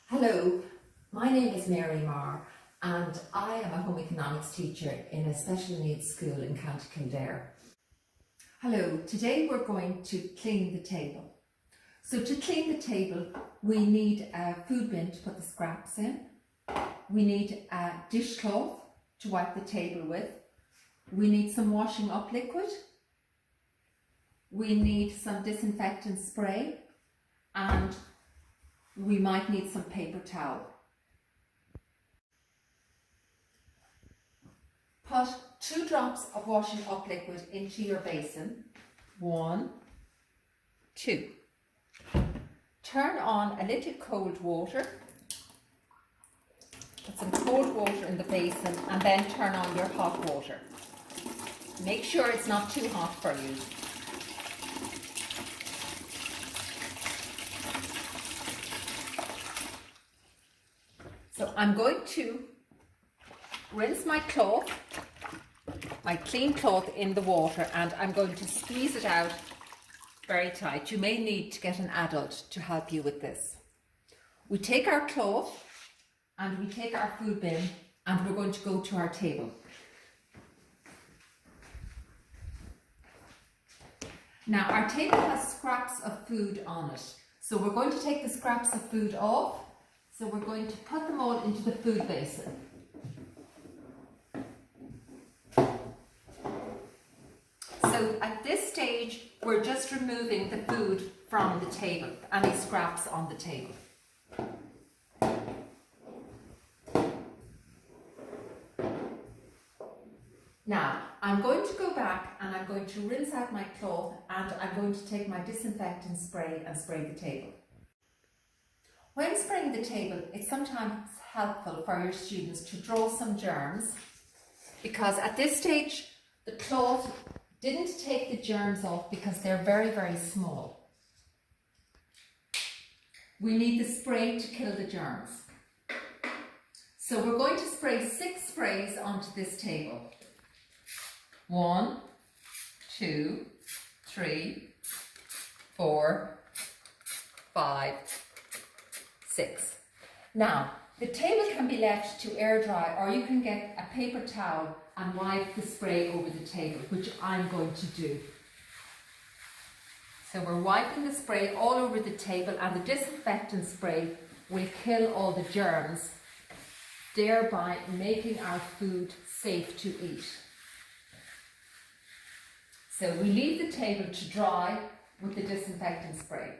Hello, my name is Mary Marr and I am a home economics teacher in a special needs school in County Kildare. Hello, today we're going to clean the table. So to clean the table we need a food bin to put the scraps in, we need a dishcloth to wipe the table with, we need some washing up liquid, we need some disinfectant spray, and we might need some paper towel. Put 2 drops of washing up liquid into your basin. 1, 2. Turn on a little cold water. Put some cold water in the basin and then turn on your hot water. Make sure it's not too hot for you. So I'm going to rinse my cloth, my clean cloth in the water, and I'm going to squeeze it out very tight. You may need to get an adult to help you with this. We take our cloth and we take our food bin and we're going to go to our table. Now our table has scraps of food on it. So we're going to take the scraps of food off. So we're going to put them all into the food basin. So at this stage, we're just removing the food from the table, any scraps on the table. Now, I'm going to go back and I'm going to rinse out my cloth and I'm going to take my disinfectant spray and spray the table. When spraying the table, it's sometimes helpful for your students to draw some germs, because at this stage the cloth didn't take the germs off because they're very, very small. We need the spray to kill the germs. So we're going to spray 6 sprays onto this table. 1, 2, 3, 4, 5, 6. Now, the table can be left to air dry, or you can get a paper towel and wipe the spray over the table, which I'm going to do. So we're wiping the spray all over the table, and the disinfectant spray will kill all the germs, thereby making our food safe to eat. So we leave the table to dry with the disinfectant spray.